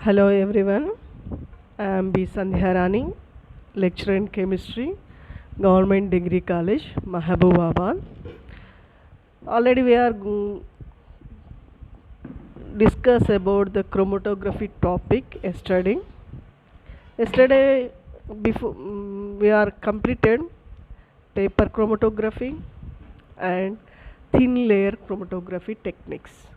Hello everyone, I am B. Sandhya, lecturer in chemistry, Government Degree College, Mahabubabad. Already we are discuss about the chromatography topic yesterday. Yesterday, before we are completed paper chromatography and thin layer chromatography techniques.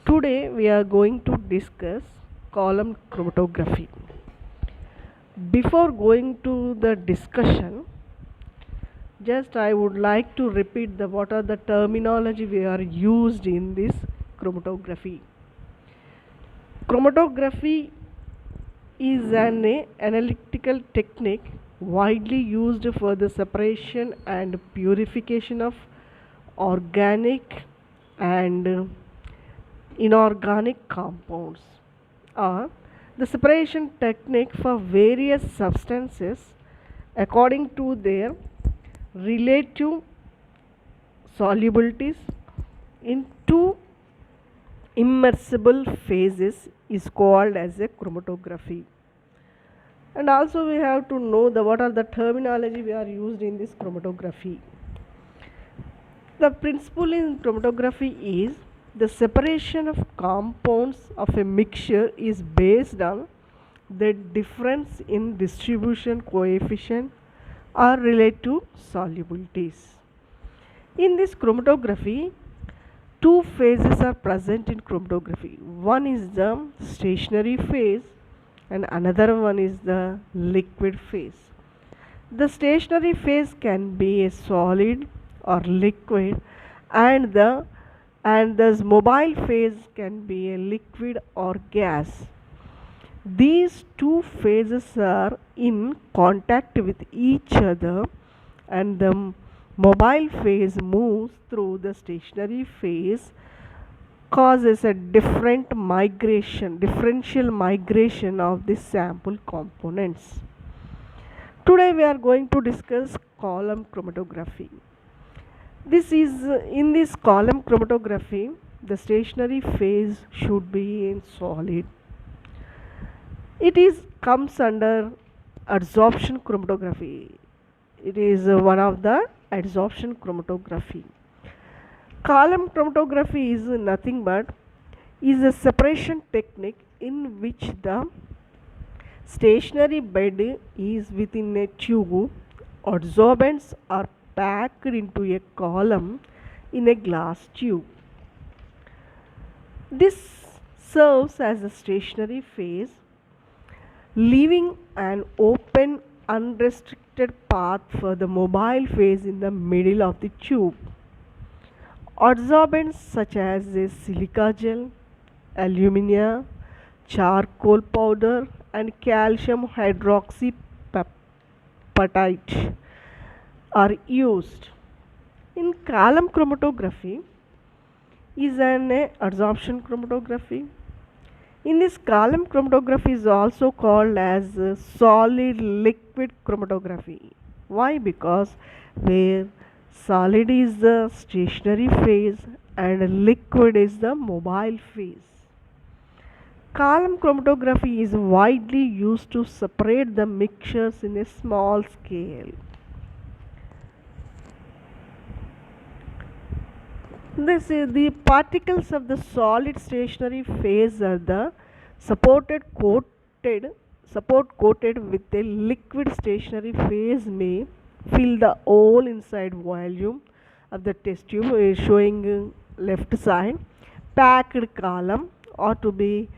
Today we are going to discuss column chromatography. Before going to the discussion, just I would like to repeat the what are the terminology we are used in this chromatography. Chromatography is an analytical technique widely used for the separation and purification of organic and inorganic compounds, or the separation technique for various substances according to their relative solubilities in two immersible phases is called as a chromatography. And also we have to know the what are the terminology we are used in this chromatography. The principle in chromatography is the separation of compounds of a mixture is based on the difference in distribution coefficient or relative solubilities. In this chromatography, two phases are present in chromatography. One is the stationary phase and another one is the liquid phase. The stationary phase can be a solid or liquid, and this mobile phase can be a liquid or gas. These two phases are in contact with each other, and the mobile phase moves through the stationary phase, causes a differential migration of the sample components. Today we are going to discuss column chromatography. This is in this column chromatography, the stationary phase should be in solid. It is comes under adsorption chromatography. It is one of the adsorption chromatography. Column chromatography is nothing but is a separation technique in which the stationary bed is within a tube. Adsorbents are packed into a column in a glass tube. This serves as a stationary phase, leaving an open unrestricted path for the mobile phase in the middle of the tube. Adsorbents such as silica gel, alumina, charcoal powder and calcium hydroxyapatite are used. In column chromatography is an adsorption chromatography. In this column chromatography is also called as solid liquid chromatography. Why? Because where solid is the stationary phase and liquid is the mobile phase. Column chromatography is widely used to separate the mixtures in a small scale. This is the particles of the solid stationary phase are the support coated with a liquid stationary phase may fill the whole inside volume of the test tube showing left side. Packed column or to be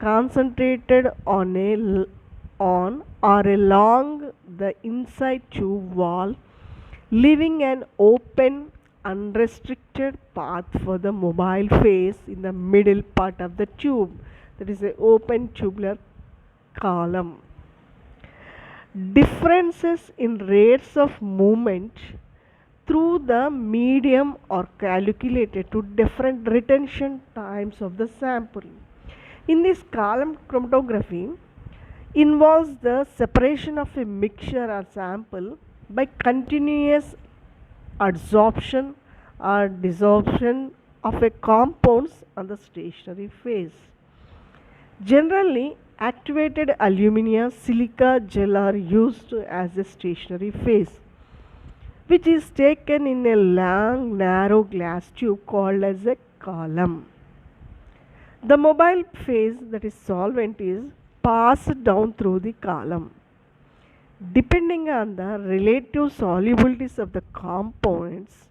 concentrated on or along the inside tube wall, leaving an open unrestricted path for the mobile phase in the middle part of the tube, that is an open tubular column. Differences in rates of movement through the medium are calculated to different retention times of the sample. In this column chromatography involves the separation of a mixture or sample by continuous adsorption or desorption of a compounds on the stationary phase. Generally, Activated alumina silica gel are used as a stationary phase, which is taken in a long narrow glass tube called as a column. The mobile phase, that is solvent, is passed down through the column. Depending on the relative solubilities of the components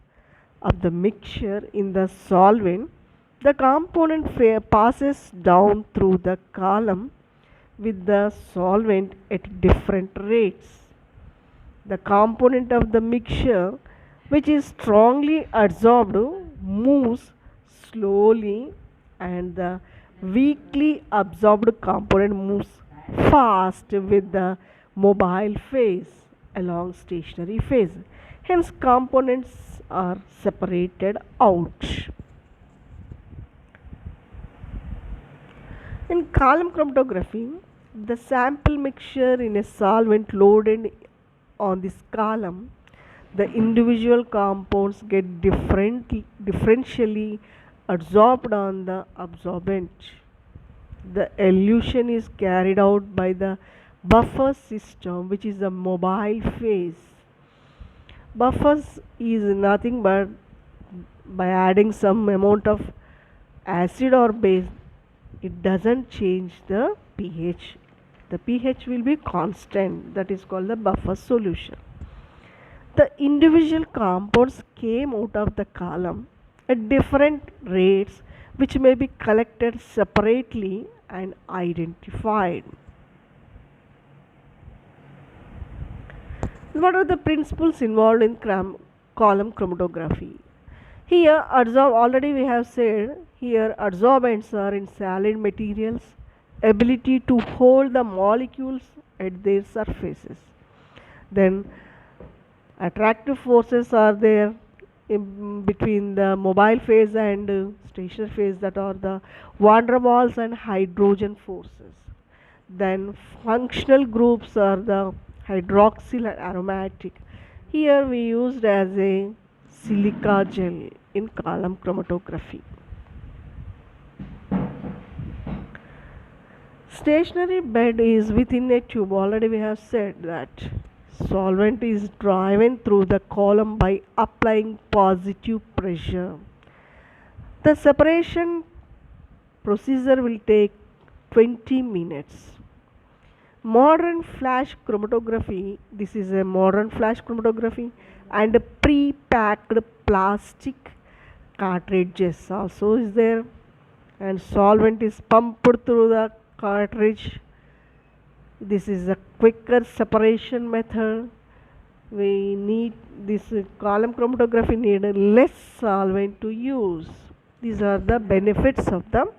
of the mixture in the solvent, the component passes down through the column with the solvent at different rates. The component of the mixture which is strongly adsorbed moves slowly, and the weakly absorbed component moves fast with the mobile phase along stationary phase. Hence, components are separated out. In column chromatography, the sample mixture in a solvent loaded on this column, the individual compounds get differentially adsorbed on the absorbent. The elution is carried out by the buffer system, which is the mobile phase. Buffers is nothing but by adding some amount of acid or base, it doesn't change the pH. The pH will be constant, that is called the buffer solution. The individual compounds came out of the column at different rates, which may be collected separately and identified. What are the principles involved in column chromatography? Here, already we have said, here adsorbents are in solid materials, ability to hold the molecules at their surfaces. Then attractive forces are there in between the mobile phase and stationary phase, that are the van der Waals and hydrogen forces. Then functional groups are the hydroxyl and aromatic. Here we used as a silica gel in column chromatography. Stationary bed is within a tube. Already we have said that solvent is driven through the column by applying positive pressure. The separation procedure will take 20 minutes. Modern flash chromatography, this is a modern flash chromatography, and pre-packed plastic cartridges also is there, and solvent is pumped through the cartridge. This is a quicker separation method. We need this column chromatography need less solvent to use. These are the benefits of the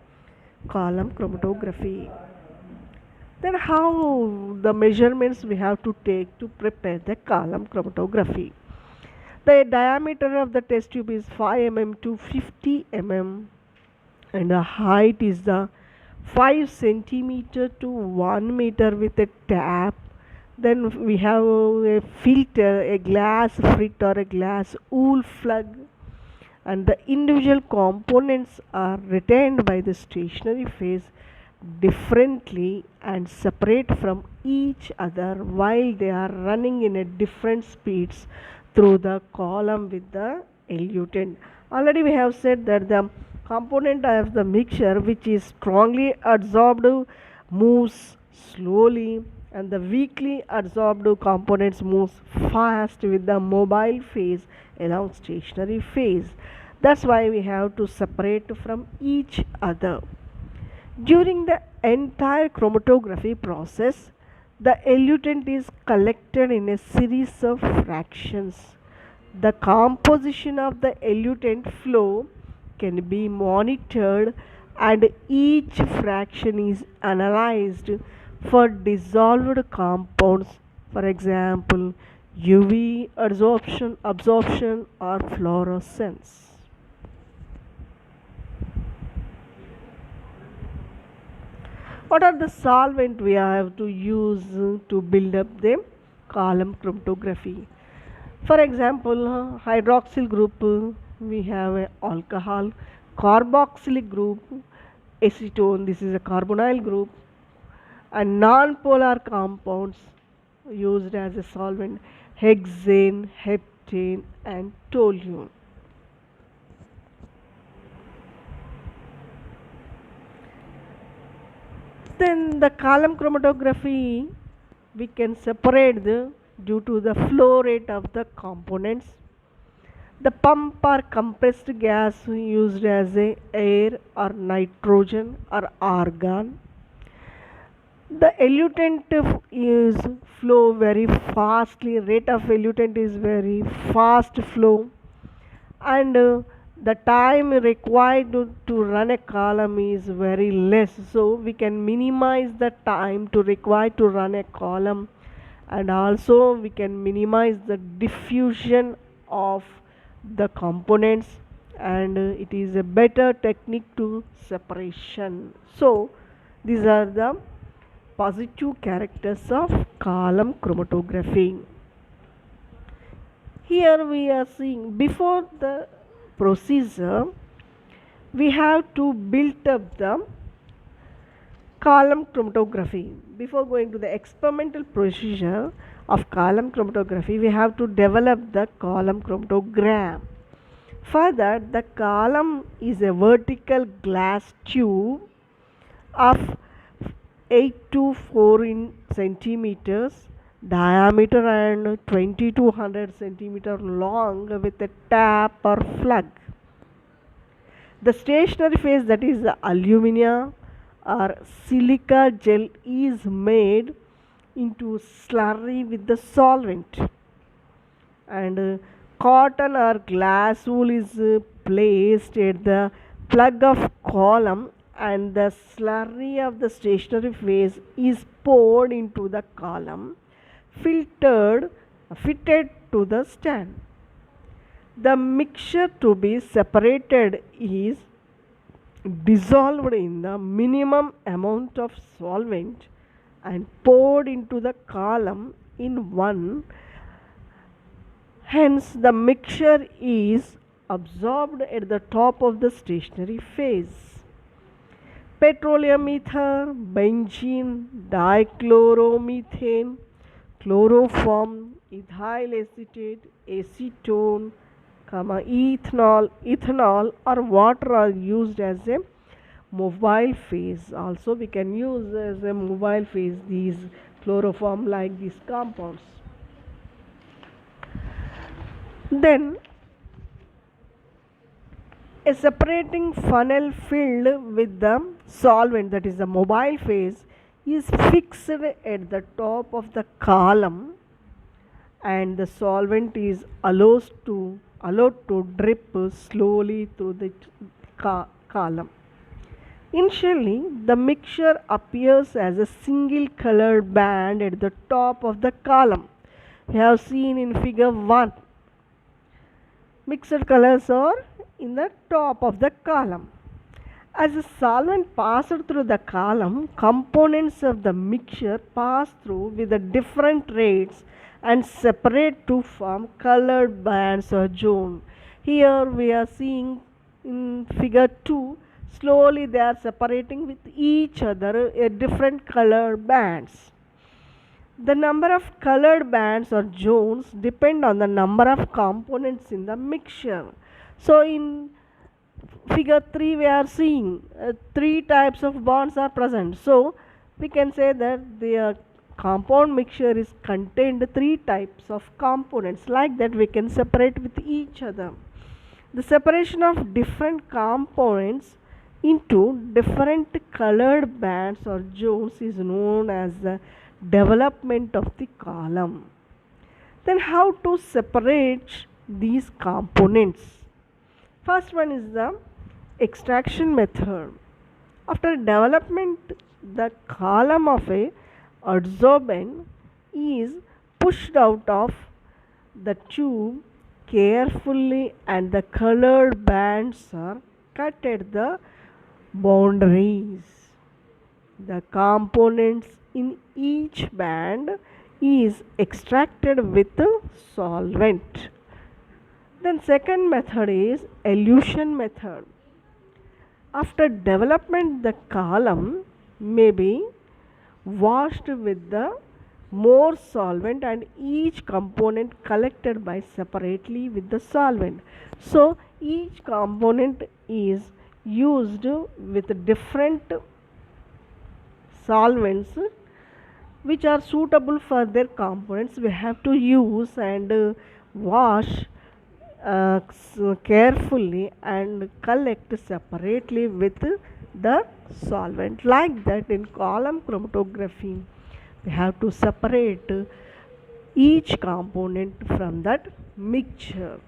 column chromatography. Then how the measurements we have to take to prepare the column chromatography. The diameter of the test tube is 5 mm to 50 mm, and the height is the 5 centimeter to 1 meter with a tap. Then we have a filter, a glass frit or a glass wool plug, and the individual components are retained by the stationary phase differently and separate from each other while they are running in a different speeds through the column with the elutant. Already we have said that the component of the mixture which is strongly adsorbed moves slowly, and the weakly adsorbed components moves fast with the mobile phase along stationary phase. That's why we have to separate from each other. During the entire chromatography process, the elutant is collected in a series of fractions. The composition of the elutant flow can be monitored, and each fraction is analyzed for dissolved compounds, for example UV absorption or fluorescence. What are the solvent we have to use to build up the column chromatography? For example, hydroxyl group, we have a alcohol, carboxylic group, acetone, this is a carbonyl group, and non-polar compounds used as a solvent, hexane, heptane, and toluene. Then the column chromatography, we can separate due to the flow rate of the components. The pump or compressed gas used as a air or nitrogen or argon. The elutant is flow very fastly. Rate of elutant is very fast flow, and the time required to run a column is very less, so we can minimize the time to require to run a column, and also we can minimize the diffusion of the components, and it is a better technique to separation. So these are the positive characters of column chromatography. Here we are seeing before the procedure we have to build up the column chromatography. Before going to the experimental procedure of column chromatography, we have to develop the column chromatogram. For that, the column is a vertical glass tube of 8 to 4 in centimeters diameter and 20 to 100 centimeter long with a tap or plug. The stationary phase, that is the alumina or silica gel, is made into slurry with the solvent, and cotton or glass wool is placed at the plug of column, and the slurry of the stationary phase is poured into the column, fitted to the stand. The mixture to be separated is dissolved in the minimum amount of solvent and poured into the column in one. Hence, the mixture is absorbed at the top of the stationary phase. Petroleum ether, benzene, dichloromethane, chloroform, ethyl acetate, acetone, ethanol or water are used as a mobile phase. Also we can use as a mobile phase these chloroform like these compounds. Then a separating funnel filled with the solvent, that is the mobile phase, is fixed at the top of the column, and the solvent is allowed to drip slowly through the column. Initially, the mixture appears as a single colored band at the top of the column. We have seen in figure 1. Mixed colors are in the top of the column. As the solvent passes through the column, components of the mixture pass through with the different rates and separate to form colored bands or zone. Here we are seeing in figure 2, slowly they are separating with each other at different colored bands. The number of colored bands or zones depend on the number of components in the mixture. So in figure 3 we are seeing 3 types of bonds are present. So we can say that the compound mixture is contained 3 types of components. Like that we can separate with each other. The separation of different components into different colored bands or zones is known as the development of the column. Then how to separate these components? First one is the extraction method. After development, the column of a adsorbent is pushed out of the tube carefully, and the colored bands are cut at the boundaries. The components in each band is extracted with solvent. Then second method is elution method. After development, the column may be washed with the more solvent and each component collected by separately with the solvent. So each component is used with different solvents which are suitable for their components. We have to use and wash carefully and collect separately with the solvent. Like that, in column chromatography we have to separate each component from that mixture.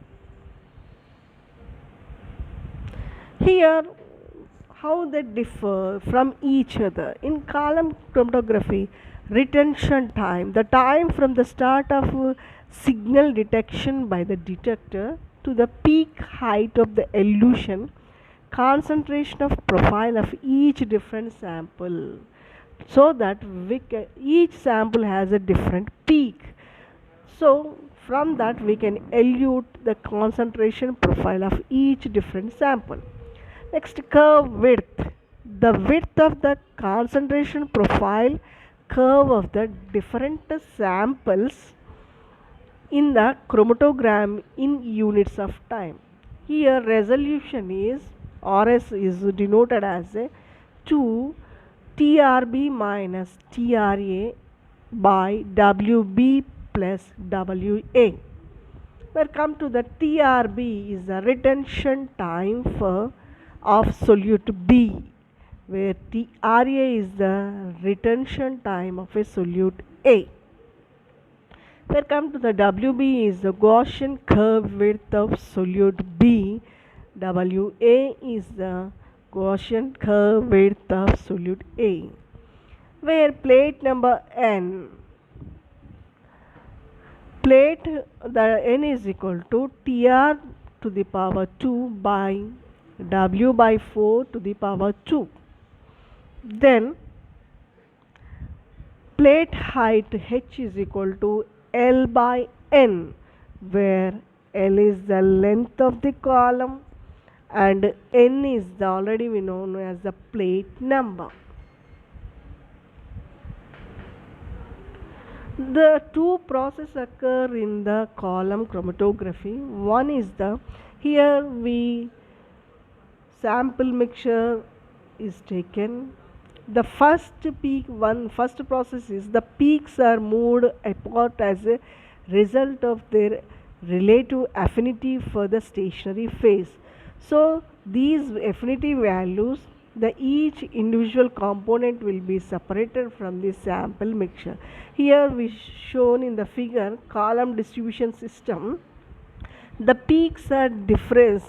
Here, how they differ from each other. In column chromatography, retention time, the time from the start of signal detection by the detector to the peak height of the elution, concentration of profile of each different sample, so that each sample has a different peak. So from that we can elute the concentration profile of each different sample. Next, curve width. The width of the concentration profile curve of the different samples in the chromatogram in units of time. Here resolution is RS is denoted as a 2 TRB minus TRA by WB plus WA. Where come to the TRB is the retention time for of solute B, where TRA is the retention time of a solute A. Where come to the WB is the Gaussian curve width of solute B. WA is the Gaussian curve width of solute A. Where plate number N, plate the N is equal to TR to the power 2 by W by 4 to the power 2. Then plate height H is equal to L by N, where L is the length of the column and N is the already we know as the plate number. The two processes occur in the column chromatography. One is here we sample mixture is taken. The first process is the peaks are moved apart as a result of their relative affinity for the stationary phase. So these affinity values, each individual component will be separated from the sample mixture. Here we shown in the figure column distribution system. The peaks are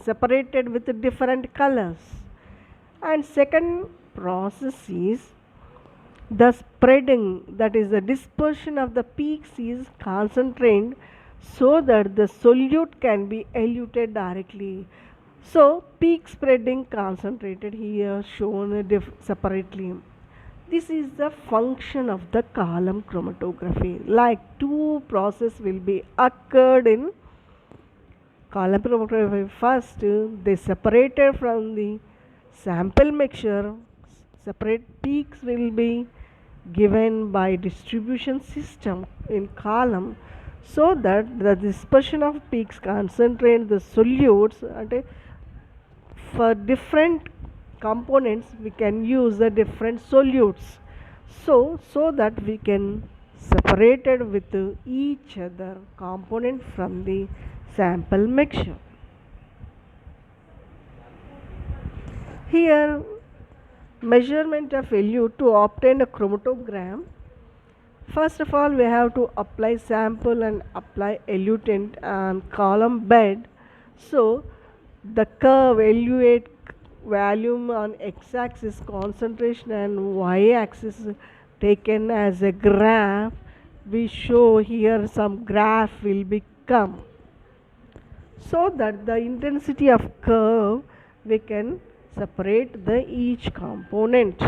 separated with different colors. And second process is the spreading, that is the dispersion of the peaks is concentrated so that the solute can be eluted directly. So peak spreading concentrated here shown separately. This is the function of the column chromatography. Like two processes will be occurred in column chromatography. First they separated from the sample mixture, separate peaks will be given by distribution system in column, so that the dispersion of peaks concentrate the solutes. And for different components we can use the different solutes, so that we can separate it with each other component from the sample mixture. Here measurement of elute to obtain a chromatogram. First of all we have to apply sample and apply elutant on column bed. So the curve elute volume on x-axis concentration and y-axis taken as a graph. We show here some graph will become, so that the intensity of curve we can separate each component.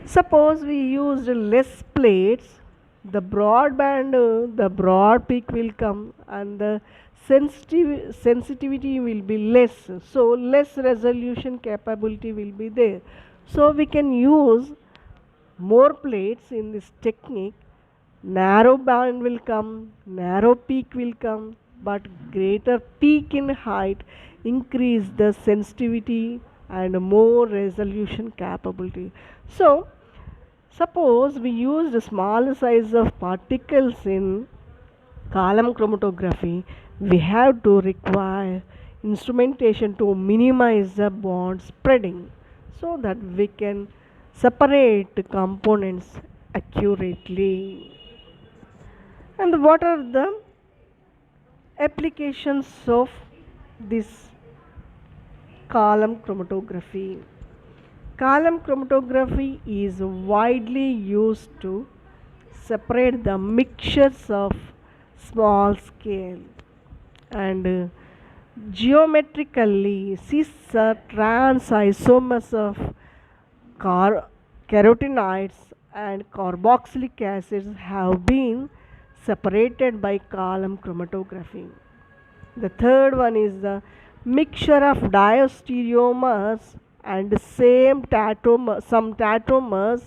Suppose we used less plates, the broad band, the broad peak will come and the sensitivity will be less, so less resolution capability will be there. So we can use more plates in this technique. Narrow band will come, narrow peak will come, but greater peak in height increase the sensitivity and more resolution capability. So suppose we used a small size of particles in column chromatography, we have to require instrumentation to minimize the bond spreading so that we can separate the components accurately. And what are the applications of this column chromatography? Column chromatography is widely used to separate the mixtures of small scale and geometrically cis or trans isomers of car- carotenoids and carboxylic acids have been separated by column chromatography. The third one is the mixture of diastereomers and some tatomers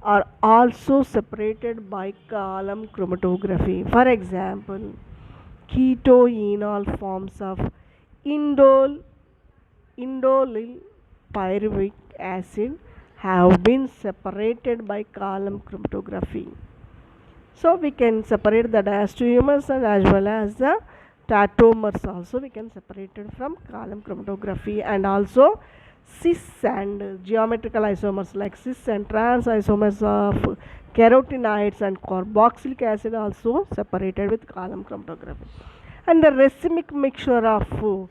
are also separated by column chromatography. For example, ketoenol forms of indole, indolyl pyruvic acid have been separated by column chromatography. So we can separate the diastereomers and as well as the tatomers also we can separate it from column chromatography, and also cis and geometrical isomers like cis and trans isomers of carotenoids and carboxylic acid also separated with column chromatography. And the racemic mixture of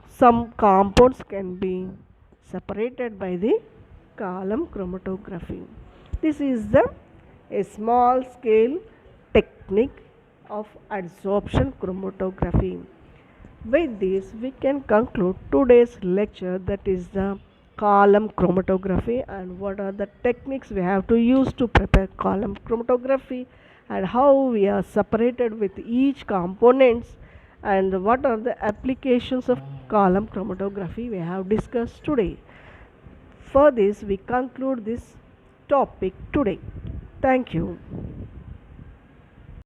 some compounds can be separated by the column chromatography. This is the a small scale technique of adsorption chromatography. With this, we can conclude today's lecture, that is the column chromatography and what are the techniques we have to use to prepare column chromatography and how we are separated with each components and what are the applications of column chromatography we have discussed today. For this, we conclude this topic today. Thank you.